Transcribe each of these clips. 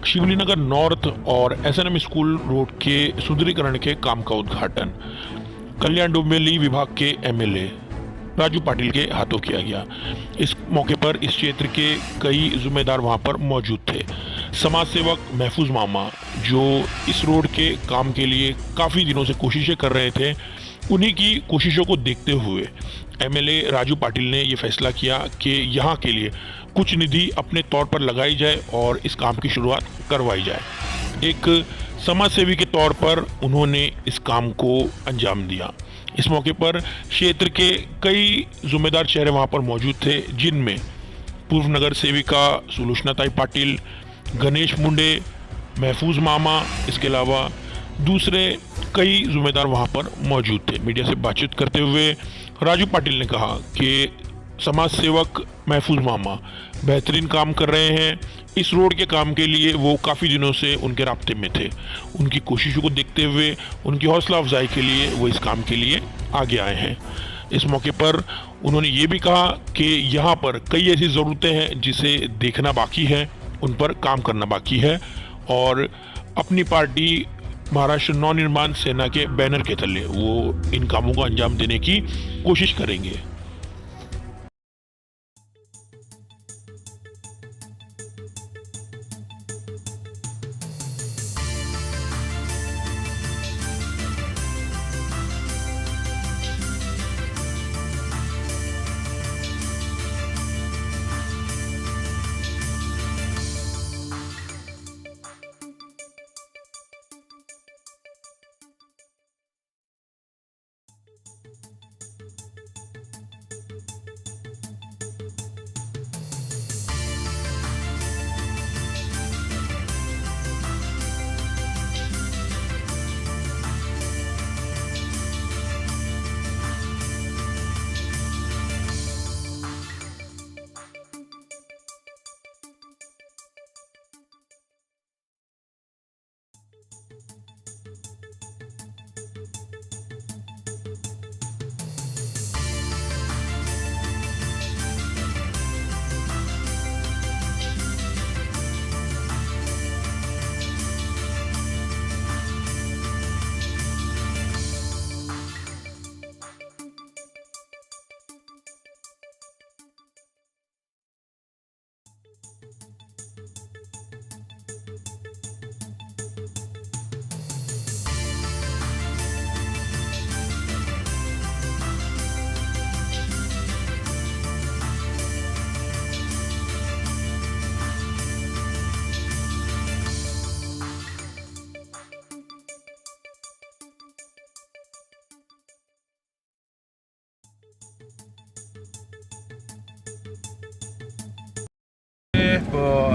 शिवलीनगर north और SNM school road के सुंदरीकरण के काम का उद्घाटन कल्याण डोंबिवली विभाग के एमएलए राजू पाटिल के हाथों किया गया। इस मौके पर इस क्षेत्र के कई जिम्मेदार वहां पर मौजूद थे। समाज सेवक महफूज मामा जो इस रोड के काम के लिए काफ़ी दिनों से कोशिशें कर रहे थे, उन्हीं की कोशिशों को देखते हुए एमएलए राजू पाटिल ने ये फैसला किया कि यहाँ के लिए कुछ निधि अपने तौर पर लगाई जाए और इस काम की शुरुआत करवाई जाए। एक समाज सेवी के तौर पर उन्होंने इस काम को अंजाम दिया। इस मौके पर क्षेत्र के कई जिम्मेदार चेहरे वहाँ पर मौजूद थे, जिनमें पूर्व नगर सेविका सुलोचनाताई पाटिल, गणेश मुंडे, महफूज मामा, इसके अलावा दूसरे कई जिम्मेदार वहाँ पर मौजूद थे। मीडिया से बातचीत करते हुए राजू पाटिल ने कहा कि समाज सेवक महफूज मामा बेहतरीन काम कर रहे हैं। इस रोड के काम के लिए वो काफ़ी दिनों से उनके राब्ते में थे। उनकी कोशिशों को देखते हुए, उनकी हौसला अफजाई के लिए वो इस काम के लिए आगे आए हैं। इस मौके पर उन्होंने ये भी कहा कि यहाँ पर कई ऐसी ज़रूरतें हैं जिसे देखना बाकी है, उन पर काम करना बाकी है और अपनी पार्टी महाराष्ट्र नवनिर्माण सेना के बैनर के तले वो इन कामों को अंजाम देने की कोशिश करेंगे।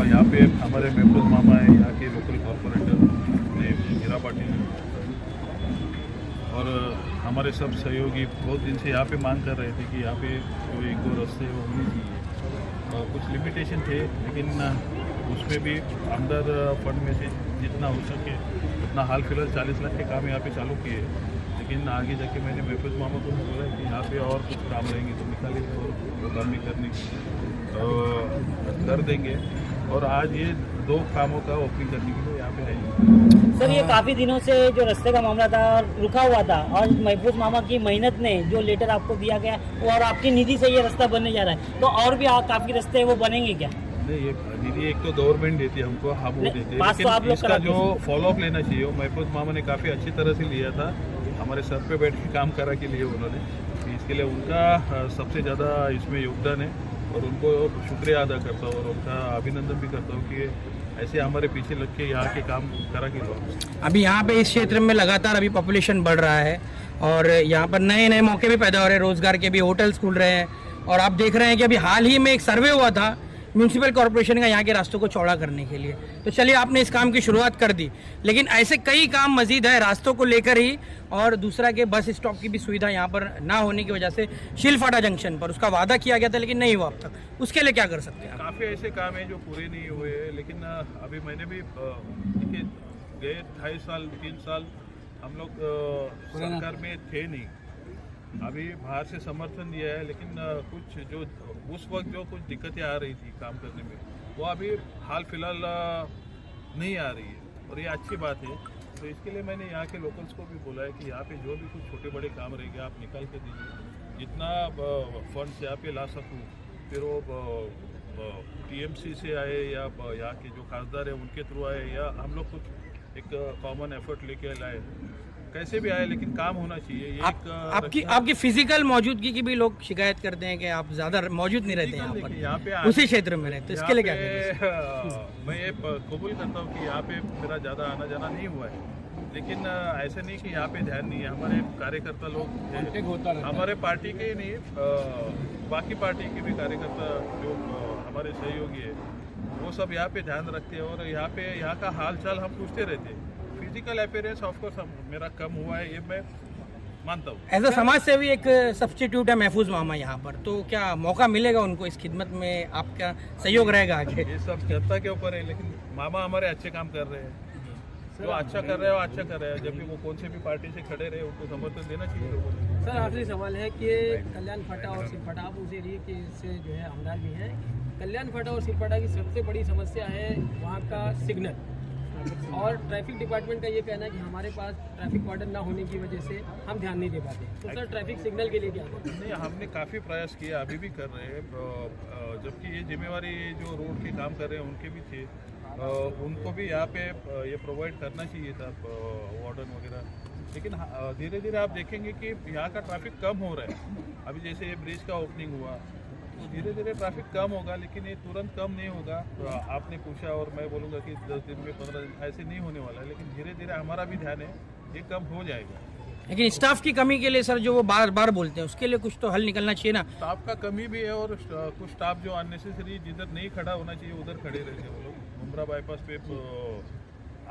यहाँ पे हमारे महफूज मामा है, यहाँ के लोकल कॉरपोरेटर मीरा पाटिल और हमारे सब सहयोगी बहुत दिन से यहाँ पे मांग कर रहे थे कि यहाँ पे जो एक दो रास्ते वो होने चाहिए। कुछ लिमिटेशन थे, लेकिन उसमें भी अंदर फंड में से जितना हो सके उतना हाल फिलहाल 40 लाख के काम यहाँ पे चालू किए। लेकिन आगे जाके मैंने महफूज मामा को बोला कि यहाँ पे और कुछ काम रहेंगे तो निकालेंगे और वो काम भी करने कर देंगे। और आज ये 2 कामों का ओपनिंग करने के लिए यहाँ पे आएंगे। सर, ये काफी दिनों से जो रास्ते का मामला था रुका हुआ था और महफूज मामा की मेहनत ने जो लेटर आपको दिया गया और आपकी निधि से ये रास्ता बनने जा रहा है, तो और भी काफी रास्ते वो बनेंगे क्या? नहीं, ये निधि एक तो गवर्नमेंट देती है हमको, हम वो देते हैं, तो आप लेकिन इसका जो फॉलोअप लेना चाहिए वो महफूज मामा ने काफ़ी अच्छी तरह से लिया था। हमारे सर पे बैठ के काम करा के लिए उन्होंने, इसके लिए उनका सबसे ज़्यादा इसमें योगदान है और उनको शुक्रिया अदा करता हूँ और उनका अभिनंदन भी करता हूँ कि ऐसे हमारे पीछे लग के यहाँ के काम करा के लोग। अभी यहाँ पे इस क्षेत्र में लगातार अभी पॉपुलेशन बढ़ रहा है और यहाँ पर नए नए मौके भी पैदा हो रहे हैं, रोजगार के भी होटल्स खुल रहे हैं। और आप देख रहे हैं कि अभी हाल ही में एक सर्वे हुआ था म्यूनसिपल कॉर्पोरेशन का यहाँ के रास्तों को चौड़ा करने के लिए। तो चलिए, आपने इस काम की शुरुआत कर दी, लेकिन ऐसे कई काम मजीद है रास्तों को लेकर ही। और दूसरा कि बस स्टॉप की भी सुविधा यहाँ पर ना होने की वजह से शिलफाटा जंक्शन पर उसका वादा किया गया था लेकिन नहीं हुआ अब तक। उसके लिए क्या कर सकते हैं? काफ़ी ऐसे काम हैं जो पूरे नहीं हुए, लेकिन अभी मैंने भी देखिए गए 2.5 साल 3 साल हम लोग सरकार में थे नहीं, अभी बाहर से समर्थन दिया है, लेकिन कुछ जो उस वक्त जो कुछ दिक्कतें आ रही थी काम करने में, वो अभी हाल फिलहाल नहीं आ रही है और ये अच्छी बात है। तो इसके लिए मैंने यहाँ के लोकल्स को भी बोला है कि यहाँ पे जो भी कुछ छोटे बड़े काम रहेंगे आप निकाल के दीजिए, जितना फंड्स यहाँ पे ला सकूँ, फिर वो टीएमसी से आए या यहाँ के जो खासदार है उनके थ्रू आए या हम लोग कुछ एक कॉमन एफर्ट लेके लाए, कैसे भी आए लेकिन काम होना चाहिए। ये आपकी फिजिकल मौजूदगी की भी लोग शिकायत करते हैं कि आप ज्यादा मौजूद नहीं रहते यहाँ पर उसी क्षेत्र में रहते, तो इसके लिए क्या करें? मैं ये कबूल करता हूँ कि यहाँ पे मेरा ज़्यादा आना जाना नहीं हुआ है, लेकिन ऐसे नहीं कि यहाँ पे ध्यान नहीं है। हमारे कार्यकर्ता लोग हमारे पार्टी के ही नहीं, बाकी पार्टी के भी कार्यकर्ता जो हमारे सहयोगी है वो सब यहाँ पे ध्यान रखते हैं और यहाँ का हाल चाल हम पूछते रहते हैं। फिजिकल अपीयरेंस ऑफकोर्स मेरा कम हुआ है, ये मैं मानता हूँ। एज अ समाज सेवी एक सब्स्टिट्यूट है महफूज मामा यहाँ पर, तो क्या मौका मिलेगा उनको इस खिदमत में? आपका सहयोग रहेगा आगे? ये सब जनता के ऊपर है, लेकिन मामा हमारे अच्छे काम कर रहे हैं, जो अच्छा कर रहे हैं वो अच्छा कर रहे हैं। जब भी वो कौन से भी पार्टी से खड़े रहे उनको समर्थन देना चाहिए लोगों ने। सर आखिरी सवाल है कि कल्याण फाटा और सिलफाटा, आप उस एरिए के से जो है आमदार भी हैं। कल्याण फाटा और सिलफाटा की सबसे बड़ी समस्या है वहाँ का सिग्नल, और ट्रैफिक डिपार्टमेंट का ये कहना है कि हमारे पास ट्रैफिक वार्डन ना होने की वजह से हम ध्यान नहीं दे पाते। तो सर ट्रैफिक सिग्नल के लिए क्या है? नहीं, हमने काफ़ी प्रयास किया, अभी भी कर रहे हैं, जबकि ये जिम्मेवारी जो रोड के काम कर रहे हैं उनके भी थे, उनको भी यहाँ पे ये प्रोवाइड करना चाहिए था वार्डन वगैरह। लेकिन धीरे धीरे आप देखेंगे कि यहाँ का ट्रैफिक कम हो रहा है। अभी जैसे ये ब्रिज का ओपनिंग हुआ तो धीरे धीरे ट्रैफिक कम होगा, लेकिन ये तुरंत कम नहीं होगा। आपने पूछा और मैं बोलूँगा कि 10 दिन में 15 दिन ऐसे नहीं होने वाला है, लेकिन धीरे धीरे हमारा भी ध्यान है ये कम हो जाएगा। लेकिन स्टाफ की कमी के लिए सर जो वो बार बार बोलते हैं उसके लिए कुछ तो हल निकलना चाहिए ना? स्टाफ का कमी भी है और कुछ स्टाफ जो अननेसेसरी जिधर नहीं खड़ा होना चाहिए उधर खड़े रहते हैं वो लोग। मुंब्रा बाईपास पे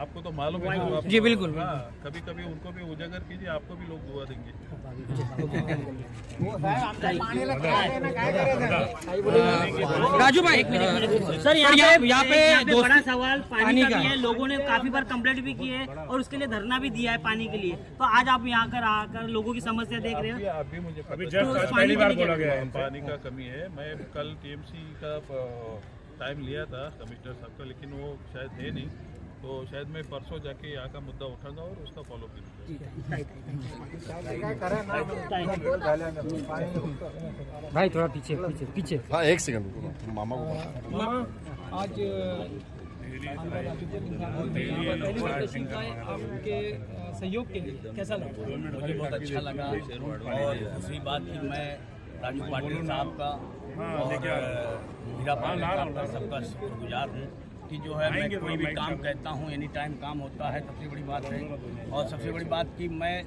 आपको तो मालूम है जी बिल्कुल। हाँ, कभी कभी उनको भी उजागर कीजिए, आपको भी लोग दुआ देंगे। राजू भाई सर यहाँ पे दोस्त- बड़ा सवाल पानी का का भी है। लोगों ने काफी बार कंप्लेंट भी की है और उसके लिए धरना भी दिया है पानी के लिए। तो आज आप यहाँ कर आकर लोगों की समस्या देख रहे हो? अभी मुझे पता पहली बार बोला गया है पानी का कमी है। मैं कल टीएमसी का टाइम लिया था कमिश्नर साहब का, लेकिन वो शायद है नहीं, तो शायद मैं परसों जाके यहाँ का मुद्दा उठाऊंगा और उसका फॉलो करूँगा। भाई थोड़ा पीछे पीछे पीछे। हाँ एक सेकंड मामा को आज पहली बार पेशेंट आए, आपके सहयोग के लिए कैसा लगा? मुझे बहुत अच्छा लगा और दूसरी बात कि मैं राजू पाटिल साहब का और हीरा पाटिल साहब का सबका शुक्रगुजार हूँ कि जो है मैं कोई भी काम कहता हूँ एनी टाइम काम होता है, सबसे बड़ी बात है। और सबसे बड़ी बात कि मैं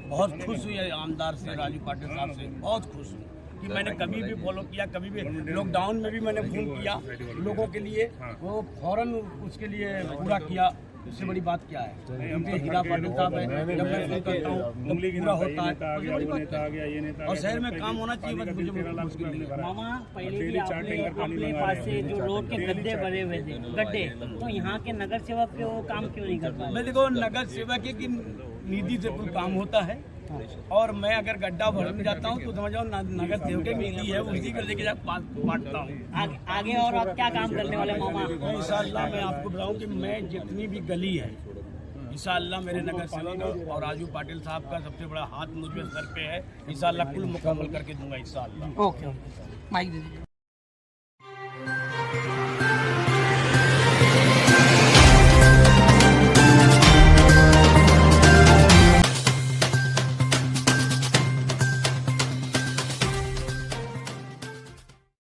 बहुत खुश हूँ आमदार से, राजू पाटिल साहब से बहुत खुश हूँ कि मैंने कभी भी फॉलो किया, कभी भी लॉकडाउन में भी मैंने फोन किया लोगों के लिए, वो फौरन उसके लिए पूरा किया। इससे बड़ी बात क्या है? क्योंकि हीरा पाटिल साहब है, जब मैं फोन करता हूँ तो पूरा होता है। और शहर में काम होना चाहिए, बस मुझे मुश्किल नहीं है। मामा पहले भी आपने अपने पास से जो रोड के गड्ढे भरे हुए थे गड्ढे, तो यहाँ के नगर सेवक के वो काम क्यों नहीं कर पाए? मैं देखो नगर सेवक की निधि से कोई काम होता है, और मैं अगर गड्ढा भर में जाता हूँ तो समझ जाओ नगर सेवक की निधि है, उसी को लेके जा बांटता हूँ। आगे और आप क्या काम करने वाले मामा? इंशाअल्लाह मैं आपको बताऊँ कि मैं जितनी भी गली है इंशाअल्लाह मेरे नगर सेवक और राजू पाटिल साहब का सबसे बड़ा हाथ मुझ पे सर पे है, इंशाअल्लाह कुल मुकम्मल करके दूंगा इंशाअल्लाह। ओके माइक दीजिए।